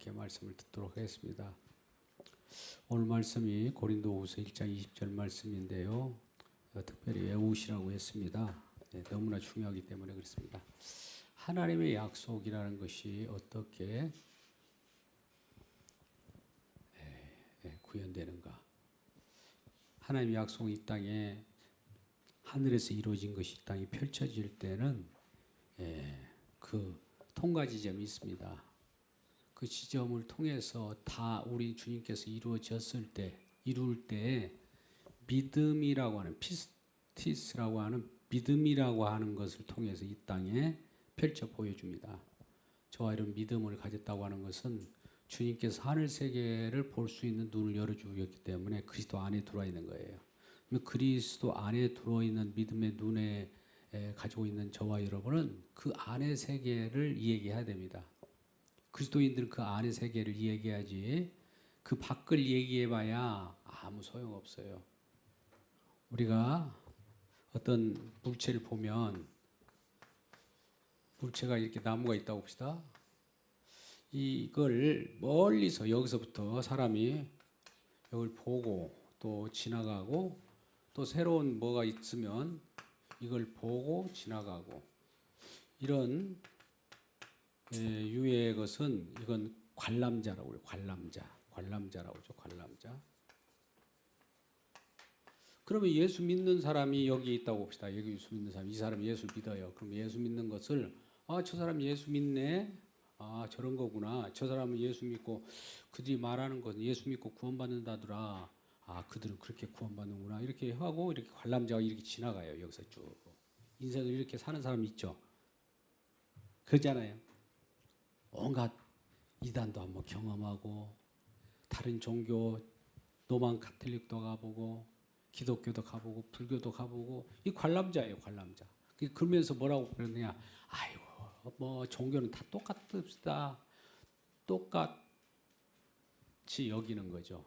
함께 말씀을 듣도록 하겠습니다. 오늘 말씀이 고린도후서 1장 20절 말씀인데요. 특별히 외우시라고 했습니다. 너무나 중요하기 때문에 그렇습니다. 하나님의 약속이라는 것이 어떻게 구현되는가? 하나님의 약속이 이 땅에 하늘에서 이루어진 것이 이 땅에 펼쳐질 때는 그 통과 지점이 있습니다. 그 지점을 통해서 다 우리 주님께서 이룰 때 믿음이라고 하는 피스티스라고 하는 믿음이라고 하는 것을 통해서 이 땅에 펼쳐 보여줍니다. 저와 이런 믿음을 가졌다고 하는 것은 주님께서 하늘 세계를 볼 수 있는 눈을 열어주셨기 때문에 그리스도 안에 들어와 있는 거예요. 그리스도 안에 들어와 있는 믿음의 눈에 가지고 있는 저와 여러분은 그 안의 세계를 이야기해야 됩니다. 그리스도인들은 그 안의 세계를 이야기해야지 그 밖을 얘기해봐야 아무 소용없어요. 우리가 어떤 물체를 보면 물체가 이렇게 나무가 있다고 봅시다. 이걸 멀리서 여기서부터 사람이 이걸 보고 또 지나가고 또 새로운 뭐가 있으면 이걸 보고 지나가고 이런 유해의 것은 이건 관람자라고 그래요. 관람자라고 하죠. 관람자. 그러면 예수 믿는 사람이 여기 있다고 봅시다. 여기 예수 믿는 사람, 이 사람이 예수 믿어요. 그럼 예수 믿는 것을 저 사람 예수 믿네. 저런 거구나. 저 사람은 예수 믿고 그들이 말하는 것은 예수 믿고 구원받는다더라. 그들은 그렇게 구원받는구나. 이렇게 하고 이렇게 관람자가 이렇게 지나가요. 여기서 쭉. 인생을 이렇게 사는 사람이 있죠. 그러잖아요. 온갖 이단도 한번 경험하고 다른 종교 로만 가톨릭도 가보고 기독교도 가보고 불교도 가보고 이 관람자예요. 관람자. 그러면서 뭐라고 그러느냐. 아이고 뭐 종교는 다 똑같습니다. 똑같이 여기는 거죠.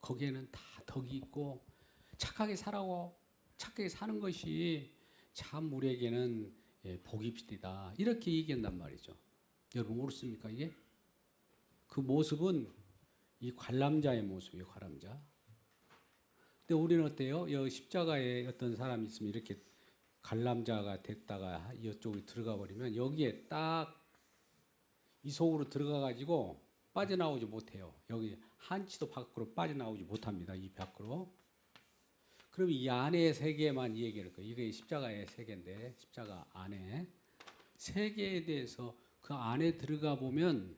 거기에는 다 덕이 있고 착하게 살아고 착하게 사는 것이 참 우리에게는 복입시다. 이렇게 얘기한단 말이죠. 여러분 모르십니까 이게? 그 모습은 이 관람자의 모습이에요. 관람자. 근데 우리는 어때요? 이 십자가에 어떤 사람이 있으면 이렇게 관람자가 됐다가 이쪽으로 들어가 버리면 여기에 딱 이 속으로 들어가 가지고 빠져나오지 못해요. 여기 한치도 밖으로 빠져나오지 못합니다. 이 밖으로. 그럼 이 안의 세계만 얘기할 거예요. 이게 십자가의 세계인데 십자가 안에 세계에 대해서 그 안에 들어가 보면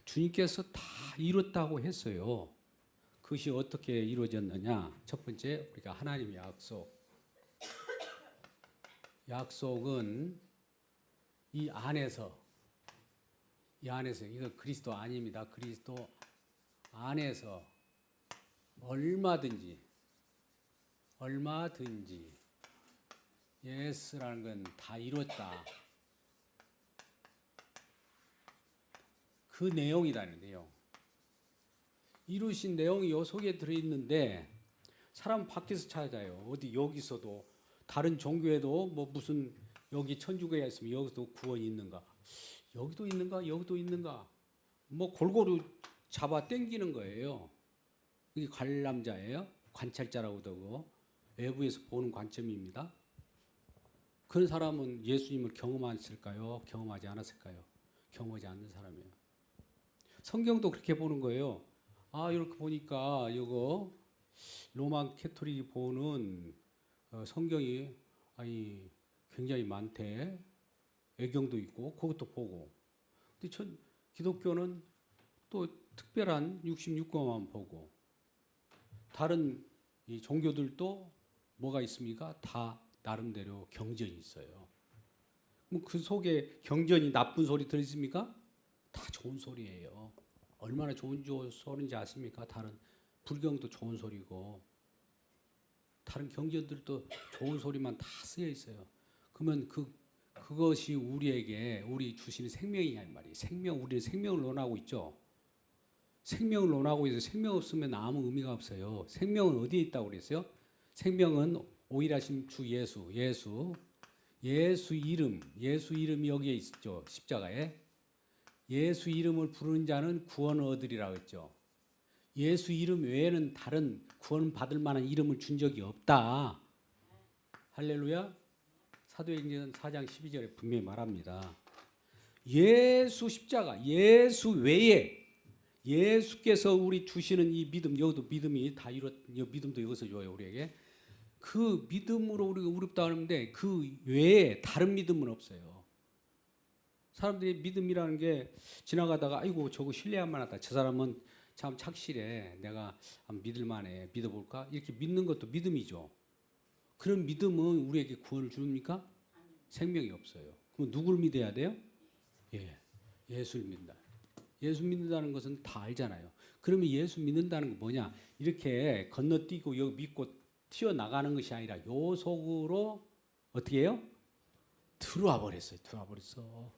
주님께서 다 이뤘다고 했어요. 그것이 어떻게 이루어졌느냐? 첫 번째 우리가 하나님의 약속은 이 안에서 이거 그리스도 아닙니다. 그리스도 안에서 얼마든지 예스라는 건 다 이뤘다. 그 내용이라는 내용. 이루신 내용이 요 속에 들어있는데 사람 밖에서 찾아요. 어디 여기서도 다른 종교에도 뭐 무슨 여기 천주교에 있으면 여기서도 구원이 있는가? 여기도 있는가? 뭐 골고루 잡아 당기는 거예요. 이게 관람자예요. 관찰자라고도 하고 외부에서 보는 관점입니다. 그런 사람은 예수님을 경험했을까요? 경험하지 않았을까요? 경험하지 않는 사람이에요. 성경도 그렇게 보는 거예요. 이렇게 보니까 이거 로마 캐토릭이 보는 성경이 굉장히 많대. 애경도 있고 그것도 보고. 근데 기독교는 또 특별한 66권만 보고 다른 이 종교들도 뭐가 있습니까? 다 나름대로 경전이 있어요. 그럼 그 속에 경전이 나쁜 소리 들으십니까? 다 좋은 소리예요. 얼마나 좋은 소리인지 아십니까? 다른 불경도 좋은 소리고 다른 경전들도 좋은 소리만 다 쓰여 있어요. 그러면 그것이 우리 주시는 생명이냐 이 말이에요. 우리는 생명을 논하고 있죠. 생명을 논하고 있어요. 생명 없으면 아무 의미가 없어요. 생명은 어디에 있다고 그랬어요? 생명은 오일하신 주 예수 이름이 여기에 있죠. 십자가에. 예수 이름을 부르는 자는 구원을 얻으리라고 했죠. 예수 이름 외에는 다른 구원 받을 만한 이름을 준 적이 없다. 할렐루야. 사도행전 4장 12절에 분명히 말합니다. 예수 십자가, 예수 외에 예수께서 우리 주시는 이 믿음, 여기도 믿음이 다 믿음도 여기서 줘요 우리에게. 그 믿음으로 우리가 의롭다 하는데 그 외에 다른 믿음은 없어요. 사람들이 믿음이라는 게 지나가다가 아이고 저거 신뢰할 만하다. 저 사람은 참 착실해. 내가 한번 믿을만해. 믿어볼까? 이렇게 믿는 것도 믿음이죠. 그런 믿음은 우리에게 구원을 줍니까? 생명이 없어요. 그럼 누구를 믿어야 돼요? 예수를 믿는다. 예수 믿는다는 것은 다 알잖아요. 그러면 예수 믿는다는 건 뭐냐? 이렇게 건너뛰고 여기 믿고 튀어나가는 것이 아니라 요 속으로 어떻게 해요? 들어와 버렸어요. 들어와 버렸어.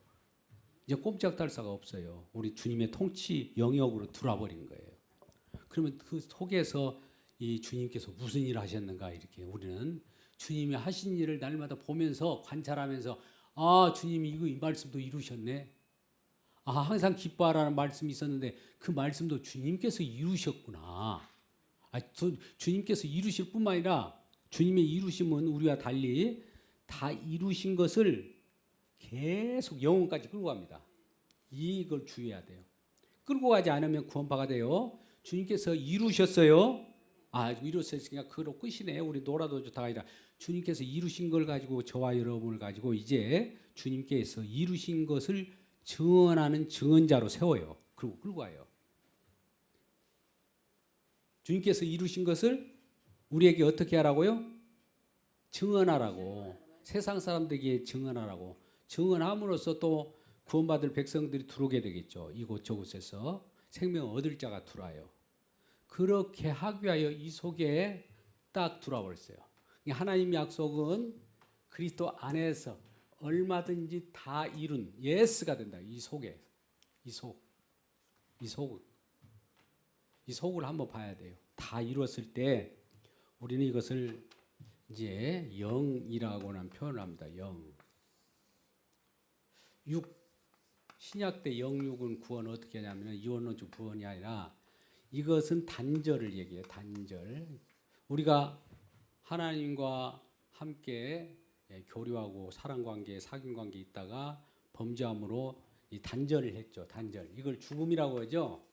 이제 꼼짝달 사가 없어요. 우리 주님의 통치 영역으로 들어와 버린 거예요. 그러면 그 속에서 이 주님께서 무슨 일을 하셨는가 이렇게 우리는 주님이 하신 일을 날마다 보면서 관찰하면서 아 주님이 이 말씀도 이루셨네. 아 항상 기뻐하라는 말씀이 있었는데 그 말씀도 주님께서 이루셨구나. 주님께서 이루실 뿐만 아니라 주님의 이루심은 우리와 달리 다 이루신 것을 계속 영혼까지 끌고 갑니다. 이걸 주의해야 돼요. 끌고 가지 않으면 구원파가 돼요. 주님께서 이루셨어요. 이루셨으니까 그로 끝이네. 우리 놀아도 좋다가 아니라 주님께서 이루신 걸 가지고 저와 여러분을 가지고 이제 주님께서 이루신 것을 증언하는 증언자로 세워요. 그리고 끌고 가요. 주님께서 이루신 것을 우리에게 어떻게 하라고요? 증언하라고. 세상 사람들에게 증언하라고. 증언함으로써 또 구원받을 백성들이 들어오게 되겠죠. 이곳 저곳에서 생명을 얻을 자가 들어와요. 그렇게 하기 위하여 이 속에 딱 들어와 버렸어요. 하나님의 약속은 그리스도 안에서 얼마든지 다 이룬 예스가 된다. 이 속에 이 속을 한번 봐야 돼요. 다 이루었을 때 우리는 이것을 이제 영이라고는 표현을 합니다. 영. 신약 때 영육은 구원을 어떻게 하냐면 이원론적 구원이 아니라 이것은 단절을 얘기해요. 단절. 우리가 하나님과 함께 교류하고 사랑관계, 사귐관계 있다가 범죄함으로 이 단절을 했죠. 단절. 이걸 죽음이라고 하죠.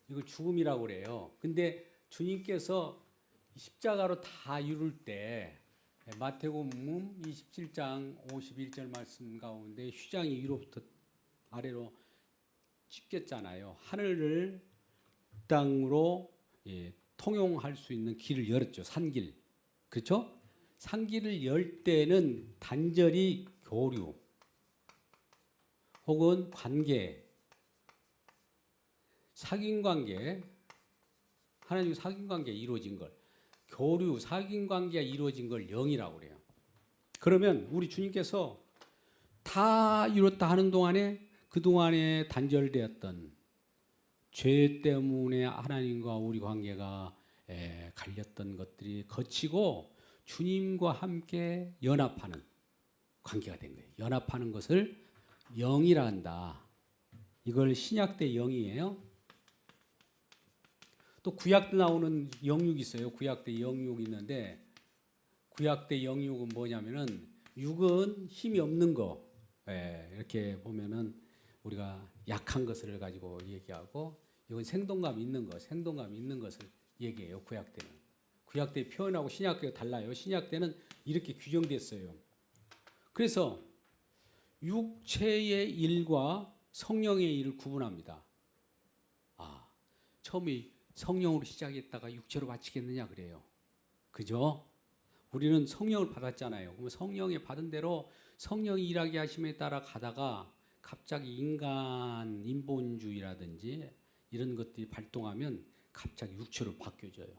이걸 죽음이라고 그래요. 근데 주님께서 십자가로 다 이룰 때 마태복음 27장 51절 말씀 가운데 휘장이 위로부터 아래로 찢겼잖아요. 하늘을 땅으로 통용할 수 있는 길을 열었죠. 산길. 그렇죠? 산길을 열 때는 단절이 교류 혹은 관계, 사귐관계, 하나님과 사귐관계가 이루어진 걸, 교류, 사귐관계가 이루어진 걸 영이라고 그래요. 그러면 우리 주님께서 다 이뤘다 하는 동안에 그동안에 단절되었던 죄 때문에 하나님과 우리 관계가 갈렸던 것들이 거치고 주님과 함께 연합하는 관계가 된 거예요. 연합하는 것을 영이라 한다. 이걸 신약 때 영이에요. 또 구약 때 나오는 영육이 있어요. 구약 때 영육이 있는데 구약 때 영육은 뭐냐면은 육은 힘이 없는 거. 이렇게 보면은 우리가 약한 것을 가지고 얘기하고 이건 생동감 있는 것, 생동감 있는 것을 얘기해요. 구약 때는. 구약 때 표현하고 신약 때가 달라요. 신약 때는 이렇게 규정됐어요. 그래서 육체의 일과 성령의 일을 구분합니다. 처음에 성령으로 시작했다가 육체로 마치겠느냐 그래요. 그죠? 우리는 성령을 받았잖아요. 그러면 성령이 받은 대로 성령이 일하게 하심에 따라 가다가 갑자기 인본주의라든지 이런 것들이 발동하면 갑자기 육체로 바뀌어져요.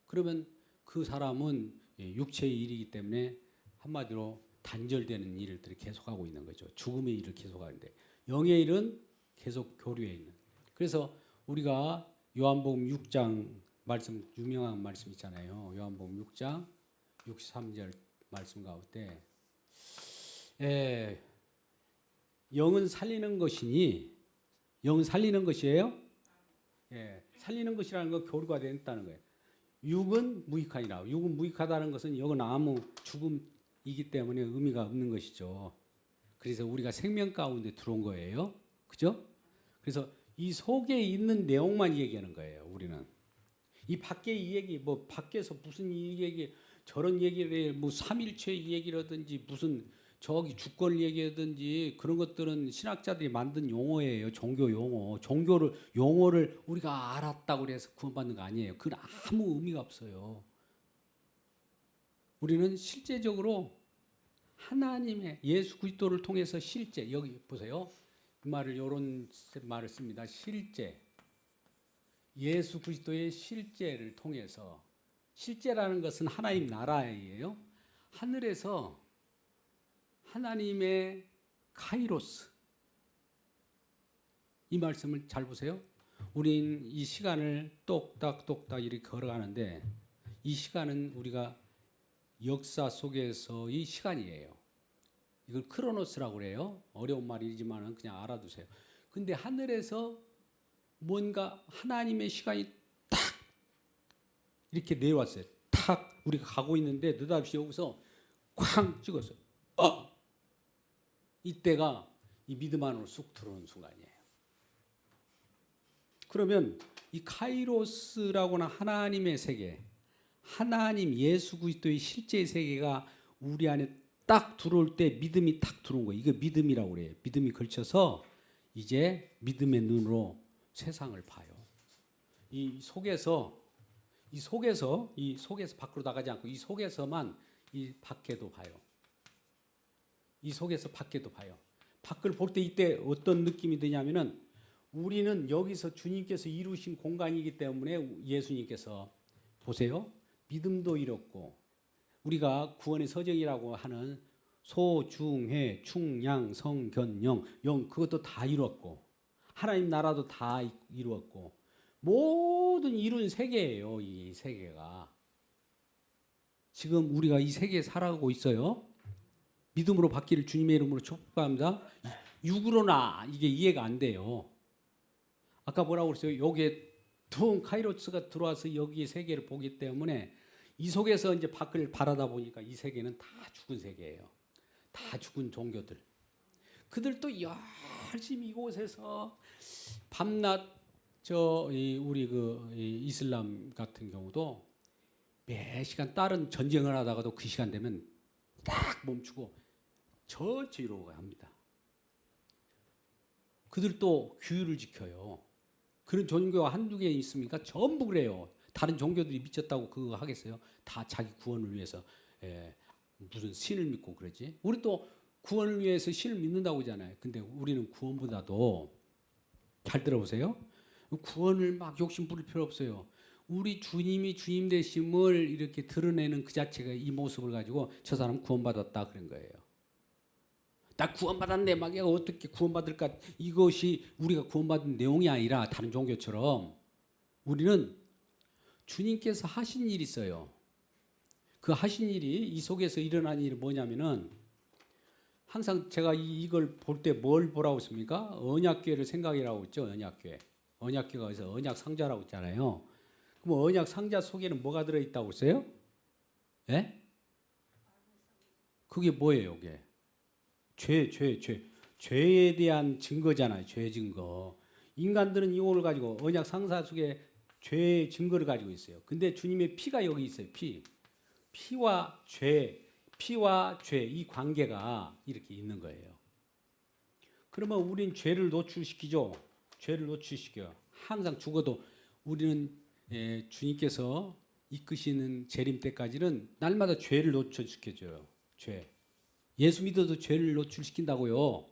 그러면 그 사람은 육체의 일이기 때문에 한마디로 단절되는 일들을 계속하고 있는 거죠. 죽음의 일을 계속하는데 영의 일은 계속 교류해 있는. 그래서 우리가 요한복음 6장 말씀, 유명한 말씀 있잖아요. 요한복음 6장 63절 말씀 가운데 영은 살리는 것이니 영은 살리는 것이에요. 예, 살리는 것이라는 거 교류가 됐다는 거예요. 육은 무익하니라. 육은 무익하다는 것은 영은 아무 죽음이기 때문에 의미가 없는 것이죠. 그래서 우리가 생명 가운데 들어온 거예요. 그죠? 그래서 이 속에 있는 내용만 얘기하는 거예요. 우리는 이 밖에 이 얘기 뭐 밖에서 무슨 이 얘기 저런 얘기를 뭐 삼일체 이 얘기라든지 무슨 저기 주권 얘기하든지 그런 것들은 신학자들이 만든 용어예요. 종교 용어. 종교를 용어를 우리가 알았다고 그래서 구원받는 거 아니에요. 그건 아무 의미가 없어요. 우리는 실제적으로 하나님의 예수 그리스도를 통해서 실제 여기 보세요. 그 말을 이런 말을 씁니다. 실제 예수 그리스도의 실제를 통해서 실제라는 것은 하나님 나라예요. 하늘에서 하나님의 카이로스 이 말씀을 잘 보세요. 우린 이 시간을 똑딱똑딱 이렇게 걸어가는데 이 시간은 우리가 역사 속에서의 시간이에요. 이걸 크로노스라고 그래요. 어려운 말이지만 그냥 알아두세요. 근데 하늘에서 뭔가 하나님의 시간이 딱 이렇게 내려왔어요. 탁 우리가 가고 있는데 느닷없이 여기서 쾅 찍었어요. 이때가 이 믿음 안으로 쑥 들어오는 순간이에요. 그러면 이 카이로스라고나 하나님의 세계, 하나님 예수 그리스도의 실제 세계가 우리 안에 딱 들어올 때 믿음이 딱 들어온 거예요. 이거 믿음이라고 그래요. 믿음이 걸쳐서 이제 믿음의 눈으로 세상을 봐요. 이 속에서 밖으로 나가지 않고 이 속에서만 이 밖에도 봐요. 이 속에서 밖에도 봐요. 밖을 볼 때 이때 어떤 느낌이 드냐면은 우리는 여기서 주님께서 이루신 공간이기 때문에 예수님께서 보세요. 믿음도 이뤘고 우리가 구원의 서정이라고 하는 소, 중, 해, 충, 양, 성, 견, 영 그것도 다 이루었고 하나님 나라도 다 이루었고 모든 이룬 세계예요. 이 세계가 지금 우리가 이 세계에 살아가고 있어요. 믿음으로 받기를 주님의 이름으로 축복합니다. 육으로나 이게 이해가 안 돼요. 아까 뭐라고 그랬어요? 여기에 퉁 카이로스가 들어와서 여기 세계를 보기 때문에 이 속에서 이제 밖을 바라다 보니까 이 세계는 다 죽은 세계예요. 다 죽은 종교들. 그들도 열심히 이곳에서 밤낮 우리 이슬람 같은 경우도 매 시간 다른 전쟁을 하다가도 그 시간 되면 딱 멈추고 저지로 합니다. 그들도 규율을 지켜요. 그런 종교가 한두 개 있습니까? 전부 그래요. 다른 종교들이 미쳤다고 그거 하겠어요? 다 자기 구원을 위해서 무슨 신을 믿고 그러지. 우리 또 구원을 위해서 신을 믿는다고 하잖아요. 근데 우리는 구원보다도 잘 들어보세요. 구원을 막 욕심 부릴 필요 없어요. 우리 주님이 주님 되심을 이렇게 드러내는 그 자체가 이 모습을 가지고 저 사람 구원받았다 그런 거예요. 나 구원받았네 막 어떻게 구원받을까. 이것이 우리가 구원받은 내용이 아니라 다른 종교처럼 우리는 주님께서 하신 일이 있어요. 그 하신 일이 이 속에서 일어난 일이 뭐냐면은 항상 제가 이걸 볼 때 뭘 보라고 했습니까? 언약궤를 생각이라고 했죠. 언약궤가 어디서 언약 상자라고 했잖아요. 그럼 언약 상자 속에는 뭐가 들어있다고 했어요? 예? 그게 뭐예요? 그게 죄에 대한 증거잖아요. 죄 증거. 인간들은 이걸 가지고 언약 상자 속에 죄의 증거를 가지고 있어요. 근데 주님의 피가 여기 있어요. 피와 죄 이 관계가 이렇게 있는 거예요. 그러면 우린 죄를 노출시키죠. 죄를 노출시켜요. 항상 죽어도 우리는 주님께서 이끄시는 재림 때까지는 날마다 죄를 노출시켜줘요. 죄. 예수 믿어도 죄를 노출시킨다고요.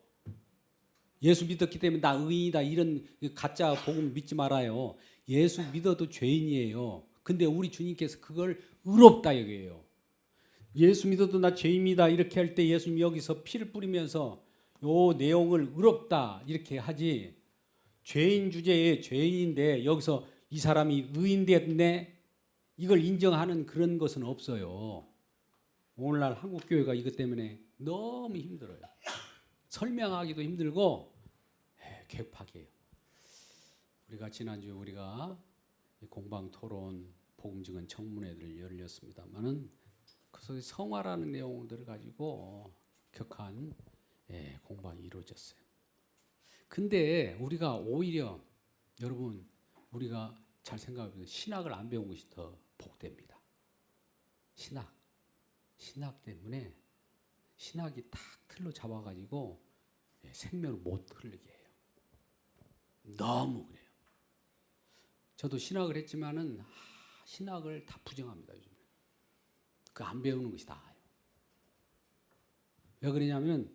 예수 믿었기 때문에 나 의인이다 이런 가짜 복음 믿지 말아요. 예수 믿어도 죄인이에요. 근데 우리 주님께서 그걸 의롭다 여기에요. 예수 믿어도 나 죄인이다 이렇게 할 때 예수님이 여기서 피를 뿌리면서 요 내용을 의롭다 이렇게 하지. 죄인 주제에 죄인인데 여기서 이 사람이 의인 됐네 이걸 인정하는 그런 것은 없어요. 오늘날 한국 교회가 이것 때문에 너무 힘들어요. 설명하기도 힘들고 개팍이에요. 우리가 지난주에 우리가 공방 토론 복음 증언 청문회를 열렸습니다만은 그 속에 성화라는 내용들을 가지고 격한 공방이 이루어졌어요. 근데 우리가 오히려 여러분 우리가 잘 생각해보면 신학을 안 배운 것이 더 복됩니다. 신학 때문에 신학이 탁 틀로 잡아가지고 생명을 못 흐르게 해요. 너무 그래요. 저도 신학을 했지만은 신학을 다 부정합니다. 요즘에 그 안 배우는 것이 나아요. 왜 그러냐면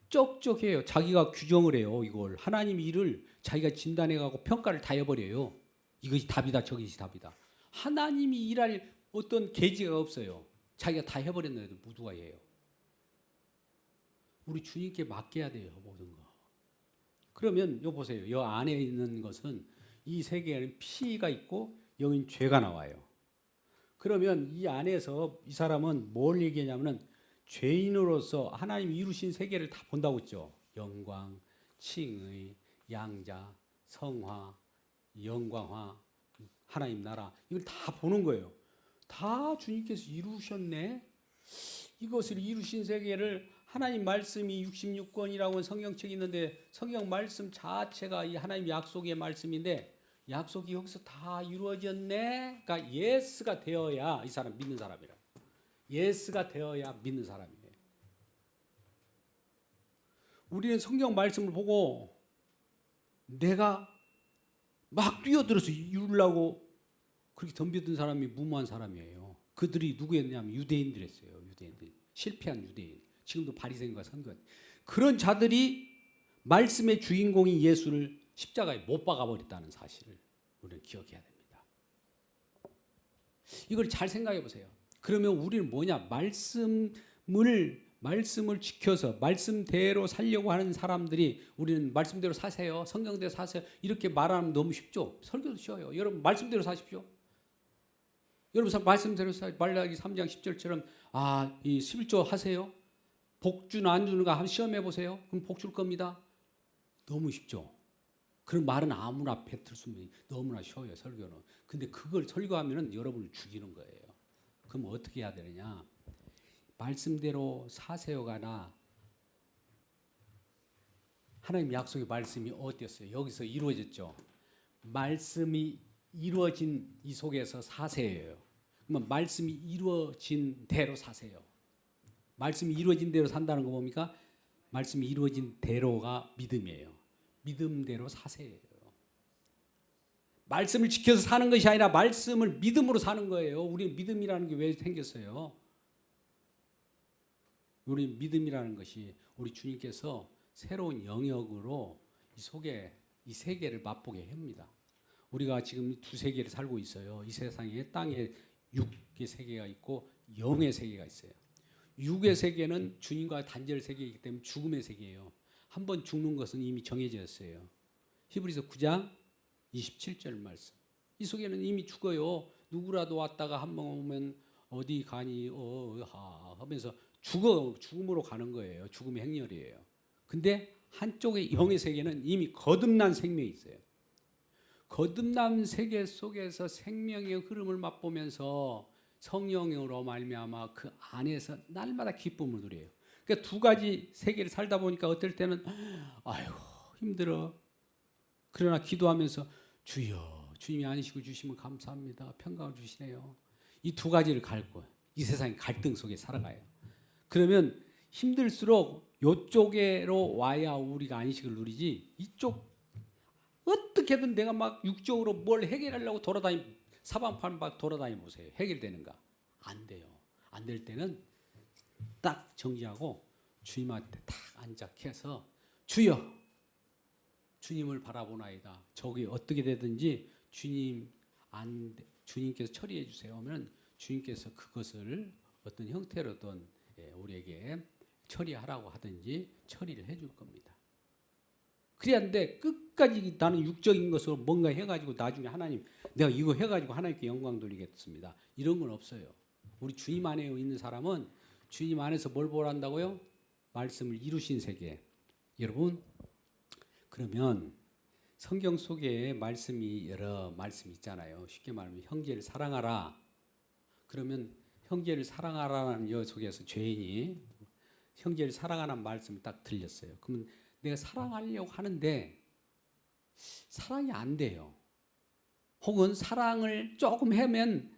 쩍쩍해요. 자기가 규정을 해요. 이걸 하나님 일을 자기가 진단해가고 평가를 다 해버려요. 이것이 답이다, 저것이 답이다. 하나님이 일할 어떤 계지가 없어요. 자기가 다 해버렸는데도 누가 해요. 우리 주님께 맡겨야 돼요, 모든 거. 그러면 요 보세요. 요 안에 있는 것은 이 세계에는 피가 있고 여긴 죄가 나와요. 그러면 이 안에서 이 사람은 뭘 얘기하냐면은 죄인으로서 하나님이 이루신 세계를 다 본다고 했죠. 영광, 칭의, 양자, 성화, 영광화, 하나님 나라 이걸 다 보는 거예요. 다 주님께서 이루셨네. 이것을 이루신 세계를 하나님 말씀이 66권이라고 성경책이 있는데 성경 말씀 자체가 이 하나님 약속의 말씀인데 약속이 여기서 다 이루어졌네. 그러니까 예스가 되어야 이 사람 믿는 사람이라. 예스가 되어야 믿는 사람이에요. 우리는 성경 말씀을 보고 내가 막 뛰어들어서 이루려고 그렇게 덤벼든 사람이 무모한 사람이에요. 그들이 누구였냐면 유대인들이었어요. 유대인들. 실패한 유대인. 지금도 바리새인과 선교한 그런 자들이 말씀의 주인공인 예수를 십자가에 못 박아 버렸다는 사실을 우리는 기억해야 됩니다. 이걸 잘 생각해 보세요. 그러면 우리는 뭐냐? 말씀을 지켜서 말씀대로 살려고 하는 사람들이 우리는 말씀대로 사세요. 성경대로 사세요. 이렇게 말하면 너무 쉽죠. 설교도 쉬워요. 여러분 말씀대로 사십시오. 여러분 말씀대로 말라기 3장 10절처럼 이 11조 하세요. 복 주는 안 주는가 한번 시험해 보세요. 그럼 복 줄 겁니다. 너무 쉽죠. 그런 말은 아무나 뱉을 수 있는 너무나 쉬워요. 설교는. 근데 그걸 설교하면은 여러분을 죽이는 거예요. 그럼 어떻게 해야 되느냐? 말씀대로 사세요가 나 하나님 약속의 말씀이 어땠어요? 여기서 이루어졌죠. 말씀이 이루어진 이 속에서 사세요예요. 그러면 말씀이 이루어진 대로 사세요. 말씀이 이루어진 대로 산다는 거 뭡니까? 말씀이 이루어진 대로가 믿음이에요. 믿음대로 사세요. 말씀을 지켜서 사는 것이 아니라 말씀을 믿음으로 사는 거예요. 우리 믿음이라는 게 왜 생겼어요? 우리 믿음이라는 것이 우리 주님께서 새로운 영역으로 이 속에 이 세계를 맛보게 합니다. 우리가 지금 두 세계를 살고 있어요. 이 세상에 땅에 육의 세계가 있고 영의 세계가 있어요. 육의 세계는 주님과 단절 세계이기 때문에 죽음의 세계예요. 한번 죽는 것은 이미 정해졌어요. 히브리서 9장 27절 말씀. 이 속에는 이미 죽어요. 누구라도 왔다가 한 번 오면 어디 가니 하면서 죽음으로 가는 거예요. 죽음의 행렬이에요. 근데 한쪽의 영의 세계는 이미 거듭난 생명이 있어요. 거듭난 세계 속에서 생명의 흐름을 맛보면서 성령으로 말미암아 그 안에서 날마다 기쁨을 누려요. 그러니까 두 가지 세계를 살다 보니까 어떨 때는 아이고 힘들어. 그러나 기도하면서 주여 주님이 안으시고 주시면 감사합니다. 평강을 주시네요. 이 두 가지를 갈고 이 세상의 갈등 속에 살아가요. 그러면 힘들수록 이쪽으로 와야 우리가 안식을 누리지 이쪽 어떻게든 내가 막 육적으로 뭘 해결하려고 사방팔 막 돌아다니 보세요. 해결되는가? 안 돼요. 안 될 때는 딱 정지하고 주님한테 딱 안착해서 주여 주님을 바라보나이다. 저기 어떻게 되든지 주님께서 처리해 주세요 하면 주님께서 그것을 어떤 형태로든 우리에게 처리하라고 하든지 처리를 해줄 겁니다. 그래야하는데 끝까지 나는 육적인 것으로 뭔가 해가지고 나중에 하나님 내가 이거 해가지고 하나님께 영광 돌리겠습니다. 이런 건 없어요. 우리 주님 안에 있는 사람은 주님 안에서 뭘 보란다고요? 말씀을 이루신 세계, 여러분, 그러면 성경 속에 말씀이 여러 말씀이 있잖아요. 쉽게 말하면 형제를 사랑하라. 그러면 형제를 사랑하라는 여 속에서 죄인이 형제를 사랑하라는 말씀이 딱 들렸어요. 그러면 내가 사랑하려고 하는데 사랑이 안 돼요. 혹은 사랑을 조금 하면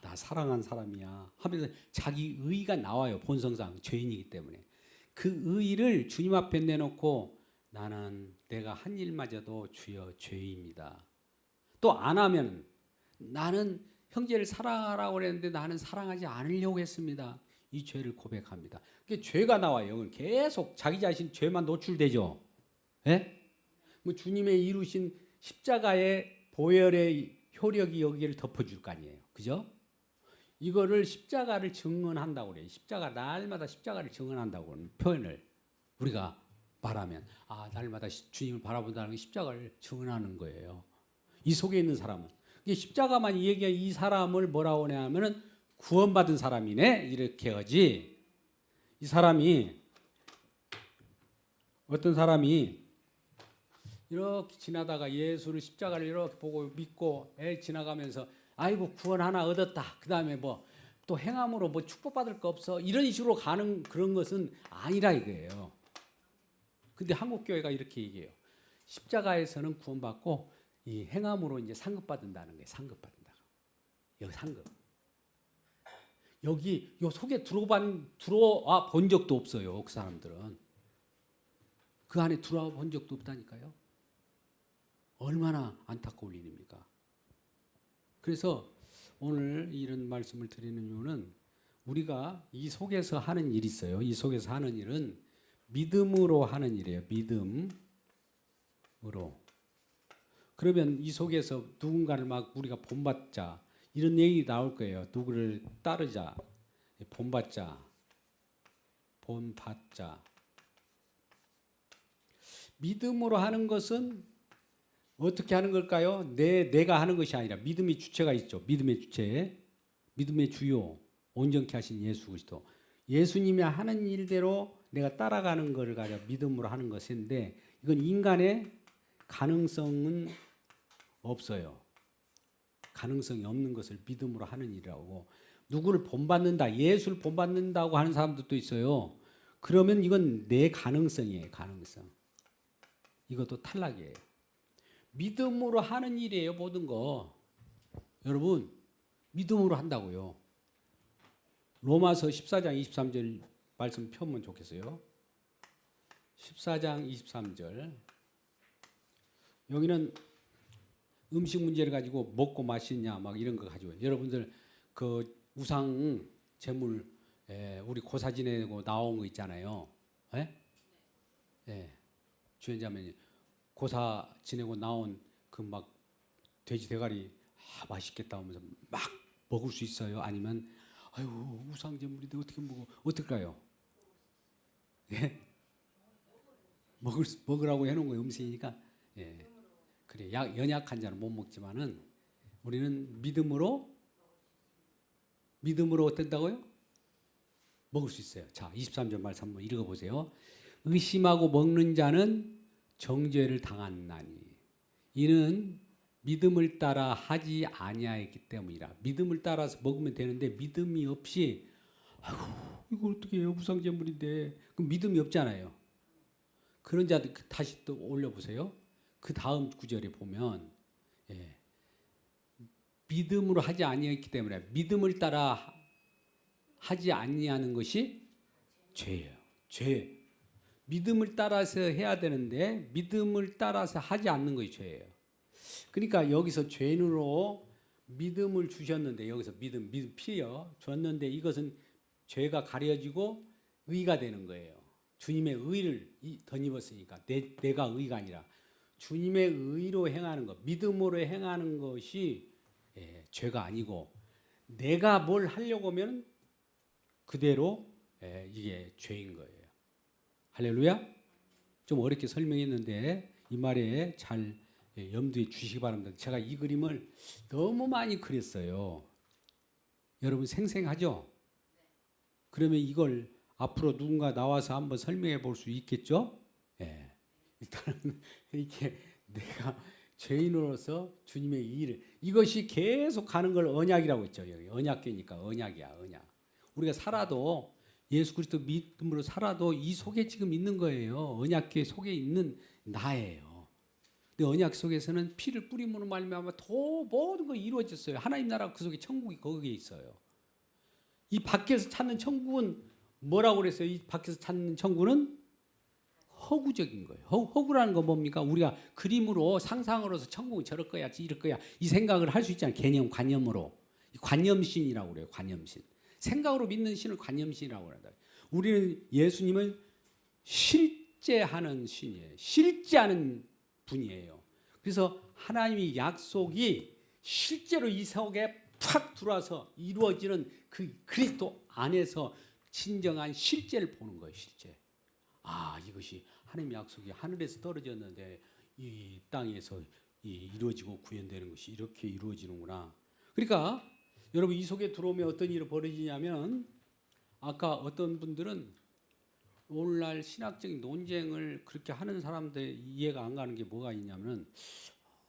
나 사랑한 사람이야 하면서 자기 의의가 나와요. 본성상 죄인이기 때문에. 그 의의를 주님 앞에 내놓고 나는 내가 한 일마저도 주여 죄입니다. 또 안 하면 나는 형제를 사랑하라고 그랬는데 나는 사랑하지 않으려고 했습니다. 이 죄를 고백합니다. 그게 죄가 나와요. 계속 자기 자신 죄만 노출되죠. 예? 뭐 주님의 이루신 십자가의 보혈의 효력이 여기를 덮어줄 거 아니에요. 그죠? 이거를 십자가를 증언한다고 그래요. 십자가 날마다 십자가를 증언한다고 하는 표현을 우리가 말하면 날마다 주님을 바라본다는 게 십자가를 증언하는 거예요. 이 속에 있는 사람은 십자가만 얘기한 이 사람을 뭐라고 하냐면은 구원받은 사람이네 이렇게 하지. 이 사람이 어떤 사람이 이렇게 지나다가 예수를 십자가를 이렇게 보고 믿고 지나가면서 아이고 구원 하나 얻었다. 그 다음에 뭐 또 행함으로 뭐 축복받을 거 없어. 이런 식으로 가는 그런 것은 아니라 이거예요. 근데 한국 교회가 이렇게 얘기해요. 십자가에서는 구원받고 이 행함으로 이제 상급받는다는 거예요. 상급받는다. 여기 상급. 여기 요 속에 들어와 본 적도 없어요. 그 사람들은. 그 안에 들어와 본 적도 없다니까요. 얼마나 안타까울 일입니까? 그래서 오늘 이런 말씀을 드리는 이유는 우리가 이 속에서 하는 일이 있어요. 이 속에서 하는 일은 믿음으로 하는 일이에요. 믿음으로. 그러면 이 속에서 누군가를 막 우리가 본받자 이런 얘기 나올 거예요. 누구를 따르자, 본받자. 믿음으로 하는 것은 어떻게 하는 걸까요? 내가 하는 것이 아니라 믿음의 주체가 있죠. 믿음의 주체, 믿음의 주요, 온전케 하신 예수 그리스도. 예수님이 하는 일대로 내가 따라가는 것을 가지고 믿음으로 하는 것인데 이건 인간의 가능성은 없어요. 가능성이 없는 것을 믿음으로 하는 일이라고. 누구를 본받는다, 예수를 본받는다고 하는 사람들도 있어요. 그러면 이건 내 가능성이에요. 가능성. 이것도 탈락이에요. 믿음으로 하는 일이에요. 모든 거. 여러분 믿음으로 한다고요. 로마서 14장 23절 말씀 펴면 좋겠어요. 14장 23절. 여기는 음식 문제를 가지고 먹고 마시냐 막 이런 거 가지고 여러분들 그 우상 제물 우리 고사 지내고 나온 거 있잖아요. 주연자매님 고사 지내고 나온 그 막 돼지 대가리 맛있겠다 하면서 막 먹을 수 있어요? 아니면 아유 우상 제물인데 어떻게 먹어? 어떨까요? 먹으라고 해놓은 거 음식이니까 그래 연약한 자는 못 먹지만은 우리는 믿음으로 어떤다고요? 먹을 수 있어요. 자 23절 말씀 한번 읽어보세요. 의심하고 먹는 자는 정죄를 당하나니 이는 믿음을 따라 하지 아니하였기 때문이라. 믿음을 따라서 먹으면 되는데 믿음이 없이 아이고 이거 어떻게 해요? 우상제물인데 그럼 믿음이 없잖아요. 그런 자들 다시 또 올려보세요. 그 다음 구절에 보면 믿음으로 하지 아니하였기 때문에 믿음을 따라 하지 아니하는 것이 죄예요. 죄. 믿음을 따라서 해야 되는데 믿음을 따라서 하지 않는 것이 죄예요. 그러니까 여기서 죄인으로 믿음을 주셨는데 여기서 믿음 피요 줬는데 이것은 죄가 가려지고 의가 되는 거예요. 주님의 의를 덧입었으니까 내가 의가 아니라 주님의 의로 행하는 것, 믿음으로 행하는 것이 죄가 아니고 내가 뭘 하려고 하면 그대로 이게 죄인 거예요. 할렐루야. 좀 어렵게 설명했는데 이 말에 잘 염두에 주시기 바랍니다. 제가 이 그림을 너무 많이 그렸어요. 여러분 생생하죠? 그러면 이걸 앞으로 누군가 나와서 한번 설명해 볼 수 있겠죠? 일단은 이렇게 내가 죄인으로서 주님의 일을 이것이 계속 가는 걸 언약이라고 했죠. 여기 언약궤니까 언약이야, 언약. 우리가 살아도 예수 그리스도 믿음으로 살아도 이 속에 지금 있는 거예요. 언약궤 속에 있는 나예요. 근데 언약 속에서는 피를 뿌림으로 말미암아 더 모든 거 이루어졌어요. 하나님 나라 그 속에 천국이 거기에 있어요. 이 밖에서 찾는 천국은 뭐라고 그랬어요? 이 밖에서 찾는 천국은 허구적인 거예요. 허구라는 건 뭡니까? 우리가 그림으로 상상으로서 천국은 저럴 거야, 이럴 거야 이 생각을 할 수 있잖아요. 개념, 관념으로. 관념신이라고 그래요. 관념신. 생각으로 믿는 신을 관념신이라고 한다. 우리는 예수님은 실제하는 신이에요. 실제하는 분이에요. 그래서 하나님의 약속이 실제로 이 속에 팍 들어와서 이루어지는 그 그리스도 안에서 진정한 실제를 보는 거예요. 실제. 아, 이것이 하나님의 약속이 하늘에서 떨어졌는데 이 땅에서 이루어지고 구현되는 것이 이렇게 이루어지는구나. 그러니까 여러분 이 속에 들어오면 어떤 일이 벌어지냐면 아까 어떤 분들은 오늘날 신학적인 논쟁을 그렇게 하는 사람들 이해가 안 가는 게 뭐가 있냐면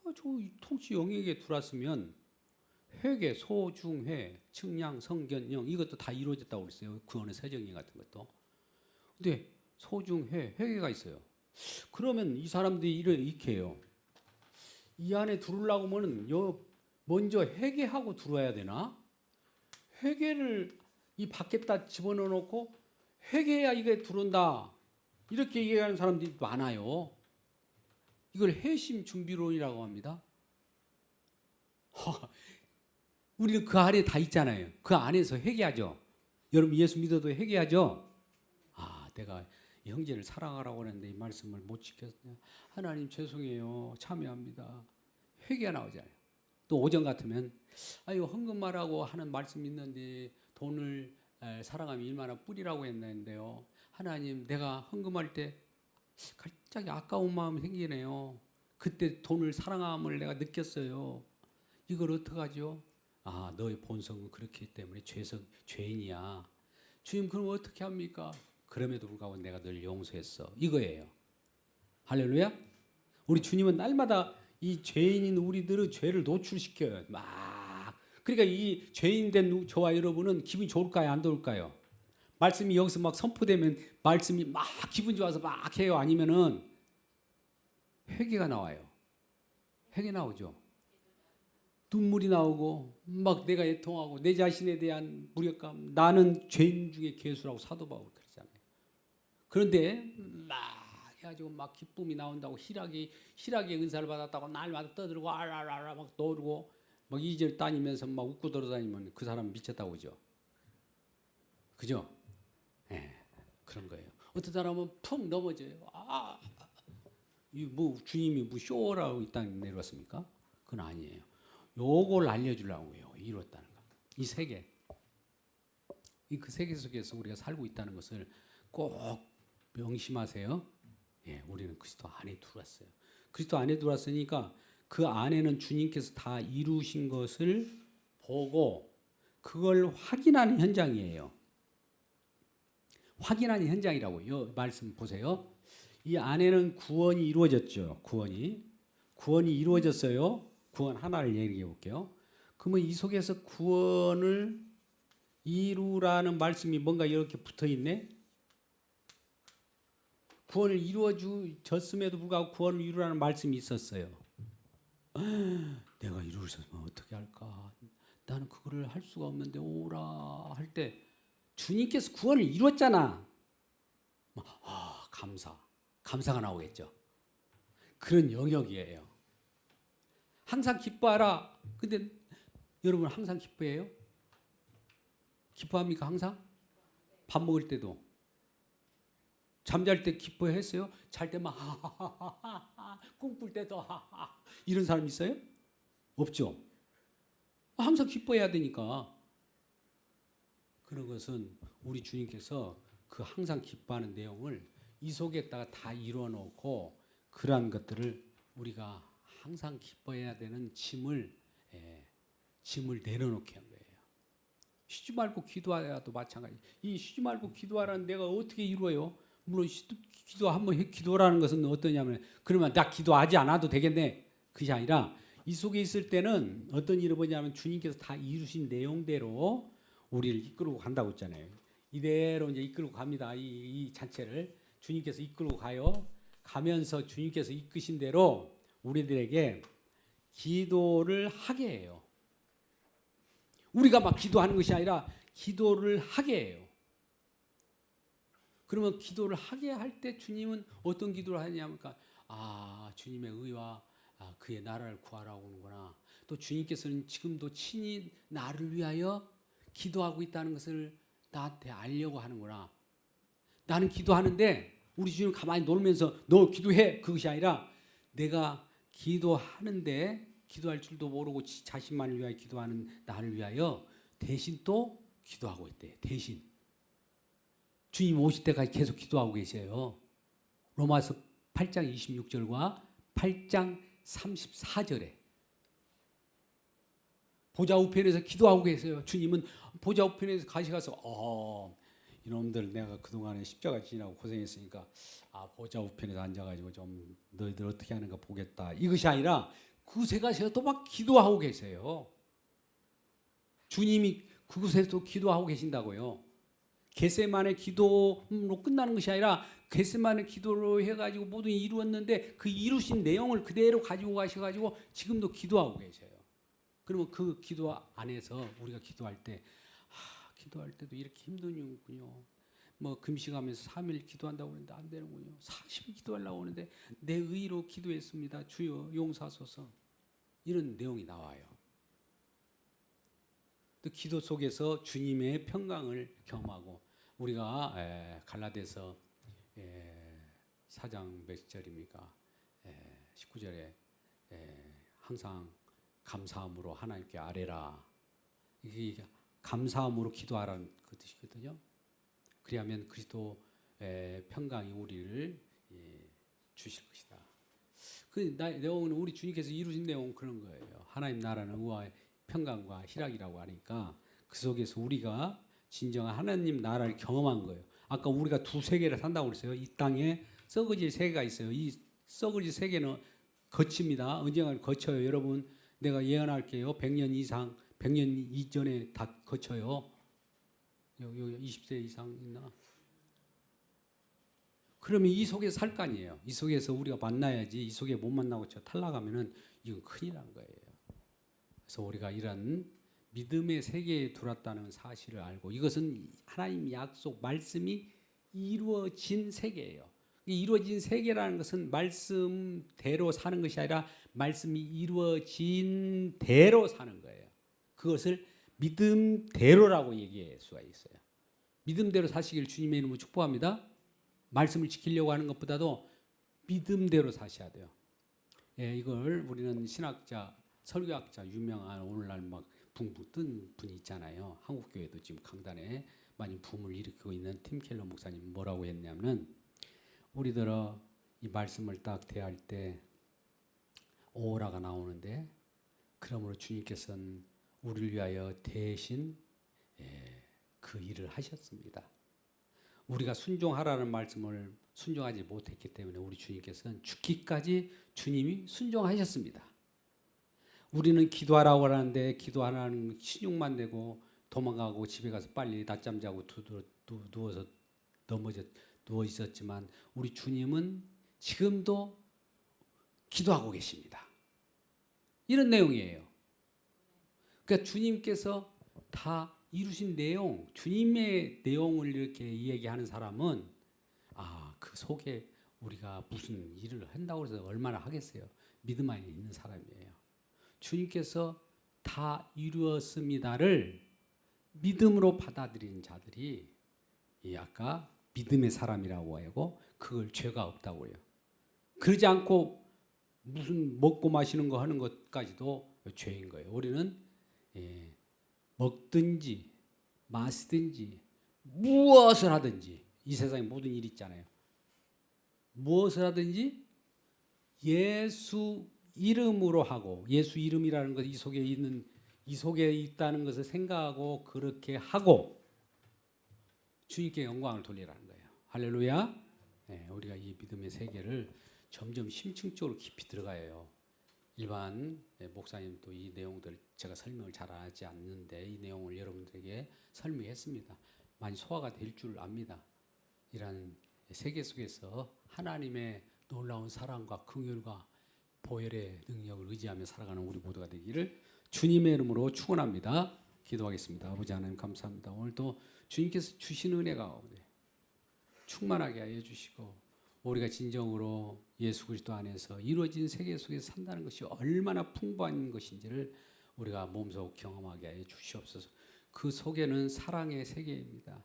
저 통치 영역에 들어왔으면 회계, 소중회, 측량, 성견영 이것도 다 이루어졌다고 그랬어요. 그 어느 세정인 같은 것도. 근데 소중회, 회계가 있어요. 그러면 이 사람들이 이렇게 해요. 이 안에 들어오려고 하면 먼저 회계하고 들어와야 되나? 회계를 이 밖에다 집어넣어 놓고 회계해야 이게 들어온다. 이렇게 얘기하는 사람들이 많아요. 이걸 회심 준비론이라고 합니다. 우리는 그 안에 다 있잖아요. 그 안에서 회개하죠. 여러분 예수 믿어도 회개하죠. 아, 내가 이 형제를 사랑하라고 했는데 이 말씀을 못 지켰어요. 하나님 죄송해요. 참여합니다. 회개가 나오잖아요. 또 오전 같으면 아유 헌금하라고 하는 말씀이 있는데 돈을 사랑하면 얼마나 뿌리라고 했는데요. 하나님 내가 헌금할 때 갑자기 아까운 마음이 생기네요. 그때 돈을 사랑함을 내가 느꼈어요. 이걸 어떡하죠? 아, 너의 본성은 그렇기 때문에 죄인이야. 주님 그럼 어떻게 합니까? 그럼에도 불구하고 내가 널 용서했어. 이거예요. 할렐루야. 우리 주님은 날마다 이 죄인인 우리들의 죄를 노출시켜요. 막. 그러니까 이 죄인된 저와 여러분은 기분이 좋을까요? 안 좋을까요? 말씀이 여기서 막 선포되면 말씀이 막 기분 좋아서 막 해요? 아니면은 회개가 나와요? 회개 나오죠. 눈물이 나오고 막 내가 애통하고 내 자신에 대한 무력감, 나는 죄인 중에 괴수라고 사도 바울 그러잖아요. 그런데 막 해가지고 막 기쁨이 나온다고 희락의 은사를 받았다고 날마다 떠들고 알알알 막 놀고 막 2절 다니면서 막 웃고 돌아다니면 그 사람 미쳤다고 그죠? 그죠? 예, 그런 거예요. 어떤 사람은 푹 넘어져요. 뭐 주님이 뭐 쇼라고 이 땅에 내려왔습니까? 그건 아니에요. 요걸 알려주려고 해요. 이뤘다는 거. 이 세계. 그 세계 속에서 우리가 살고 있다는 것을 꼭 명심하세요. 예, 우리는 그리스도 안에 들어왔어요. 그리스도 안에 들어왔으니까 그 안에는 주님께서 다 이루신 것을 보고 그걸 확인하는 현장이에요. 확인하는 현장이라고요. 이 말씀 보세요. 이 안에는 구원이 이루어졌죠. 구원이 이루어졌어요. 구원 하나를 얘기해 볼게요. 그러면 이 속에서 구원을 이루라는 말씀이 뭔가 이렇게 붙어 있네. 구원을 이루어졌음에도 불구하고 구원을 이루라는 말씀이 있었어요. 내가 이루셨으면 어떻게 할까? 나는 그거를 할 수가 없는데 오라 할 때 주님께서 구원을 이루었잖아. 감사가 나오겠죠. 그런 영역이에요. 항상 기뻐하라. 근데 여러분 항상 기뻐해요? 기뻐합니까 항상? 밥 먹을 때도 잠잘 때 기뻐했어요? 잘 때만 하하하하 꿈꿀 때도 하하 이런 사람 있어요? 없죠. 항상 기뻐해야 되니까. 그런 것은 우리 주님께서 그 항상 기뻐하는 내용을 이 속에다가 다 이루어 놓고 그러한 것들을 우리가 항상 기뻐해야 되는 짐을 내려놓게 한 거예요. 쉬지 말고 기도하야도 마찬가지. 이 쉬지 말고 기도하라는 내가 어떻게 이루어요? 물론 기도 한번 기도라는 것은 어떠냐면 그러면 나 기도하지 않아도 되겠네. 그게 아니라 이 속에 있을 때는 어떤 일을 보냐면 주님께서 다 이루신 내용대로 우리를 이끌고 간다고 했잖아요. 이대로 이제 이끌고 갑니다. 이 자체를 주님께서 이끌고 가요. 가면서 주님께서 이끄신 대로 우리들에게 기도를 하게 해요. 우리가 막 기도하는 것이 아니라 기도를 하게 해요. 그러면 기도를 하게 할 때 주님은 어떤 기도를 하냐면 주님의 의와 그의 나라를 구하라고 하는구나. 또 주님께서는 지금도 친히 나를 위하여 기도하고 있다는 것을 나한테 알려고 하는구나. 나는 기도하는데 우리 주님 가만히 놀면서 너 기도해 그것이 아니라 내가 기도하는데 기도할 줄도 모르고 자신만을 위하여 기도하는 나를 위하여 대신 또 기도하고 있대. 대신 주님 오실 때까지 계속 기도하고 계세요. 로마서 8장 26절과 8장 34절에 보좌 우편에서 기도하고 계세요. 주님은 보좌 우편에서 가셔서 이놈들 내가 그동안에 십자가 지나고 고생했으니까 보좌 우편에서 앉아가지고 좀 너희들 어떻게 하는가 보겠다. 이것이 아니라 그곳에 가셔서 또 막 기도하고 계세요. 주님이 그곳에서 또 기도하고 계신다고요. 겟세마네 기도로 끝나는 것이 아니라 겟세마네 기도로 해가지고 모든 이루었는데 그 이루신 내용을 그대로 가지고 가셔가지고 지금도 기도하고 계세요. 그러면 그 기도 안에서 우리가 기도할 때 기도할 때도 이렇게 힘드는군요. 뭐 금식하면서 3일 기도한다고 하는데 안 되는군요. 40일 기도하려고 하는데 내 의로 기도했습니다. 주여 용서하소서. 이런 내용이 나와요. 또 기도 속에서 주님의 평강을 경험하고 우리가 갈라디아서 4장 몇 절입니까? 19절에 항상 감사함으로 하나님께 아뢰라. 이게 감사함으로 기도하라는 그 뜻이거든요. 그리하면 그리스도의 평강이 우리를 주실 것이다. 그 내용은 우리 주님께서 이루신 내용은 그런 거예요. 하나님 나라는 의와 평강과 희락이라고 하니까 그 속에서 우리가 진정한 하나님 나라를 경험한 거예요. 아까 우리가 두 세계를 산다고 그랬어요. 이 땅에 썩어질 세계가 있어요. 이 썩어질 세계는 거칩니다. 언젠가 거쳐요. 여러분 내가 예언할게요. 100년 이상 100년 이전에 다 거쳐요. 여기 20세 이상 있나? 그러면 이 속에서 살 거 아니에요. 이 속에서 우리가 만나야지. 이 속에 못 만나고 탈락하면은 이건 큰일 난 거예요. 그래서 우리가 이런 믿음의 세계에 들어왔다는 사실을 알고 이것은 하나님 약속 말씀이 이루어진 세계예요. 이루어진 세계라는 것은 말씀대로 사는 것이 아니라 말씀이 이루어진 대로 사는 거예요. 그것을 믿음대로라고 얘기할 수가 있어요. 믿음대로 사시길 주님의 이름으로 축복합니다. 말씀을 지키려고 하는 것보다도 믿음대로 사셔야 돼요. 이걸 우리는 신학자, 설교학자 유명한 오늘날 막 붕붕 뜬 분이 있잖아요. 한국 교회도 지금 강단에 많이 붐을 일으키고 있는 팀 켈러 목사님 뭐라고 했냐면 우리들어 이 말씀을 딱 대할 때 오라가 나오는데 그러므로 주님께서는 우리를 위하여 대신 그 일을 하셨습니다. 우리가 순종하라는 말씀을 순종하지 못했기 때문에 우리 주님께서는 죽기까지 주님이 순종하셨습니다. 우리는 기도하라고 하는데 기도하라는 신용만 내고 도망가고 집에 가서 빨리 낮잠 자고 누워서 누워 있었지만 우리 주님은 지금도 기도하고 계십니다. 이런 내용이에요. 그러니까 주님께서 다 이루신 내용, 주님의 내용을 이렇게 얘기하는 사람은 그 속에 우리가 무슨 일을 한다고 해서 얼마나 하겠어요. 믿음 안에 있는 사람이에요. 주님께서 다 이루었습니다를 믿음으로 받아들이는 자들이 아까 믿음의 사람이라고 하고 그걸 죄가 없다고 해요. 그러지 않고 무슨 먹고 마시는 거 하는 것까지도 죄인 거예요. 우리는 먹든지 마시든지 무엇을 하든지 이 세상에 모든 일이 있잖아요. 무엇을 하든지 예수 이름으로 하고 예수 이름이라는 것 이 속에 있다는 것을 생각하고 그렇게 하고 주님께 영광을 돌리라는 거예요. 할렐루야. 우리가 이 믿음의 세계를 점점 심층적으로 깊이 들어가요. 일반 목사님도 이 내용들 제가 설명을 잘 하지 않는데 이 내용을 여러분들에게 설명했습니다. 많이 소화가 될 줄 압니다. 이런 세계 속에서 하나님의 놀라운 사랑과 긍휼과 보혈의 능력을 의지하며 살아가는 우리 모두가 되기를 주님의 이름으로 축원합니다. 기도하겠습니다. 아버지 하나님 감사합니다. 오늘도 주님께서 주신 은혜가 충만하게 하여 주시고 우리가 진정으로 예수 그리스도 안에서 이루어진 세계 속에서 산다는 것이 얼마나 풍부한 것인지를 우리가 몸소 경험하게 하여 주시옵소서. 그 속에는 사랑의 세계입니다.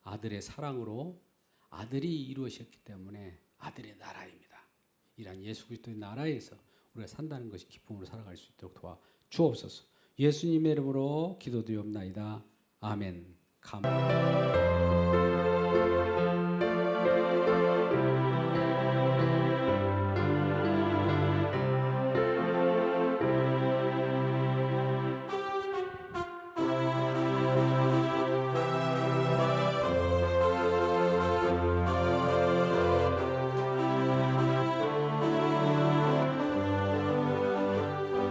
아들의 사랑으로 아들이 이루어졌기 때문에 아들의 나라입니다. 이란 예수 그리스도의 나라에서 우리가 산다는 것이 기쁨으로 살아갈 수 있도록 도와 주옵소서. 예수님의 이름으로 기도드리옵나이다. 아멘. 감사합니다.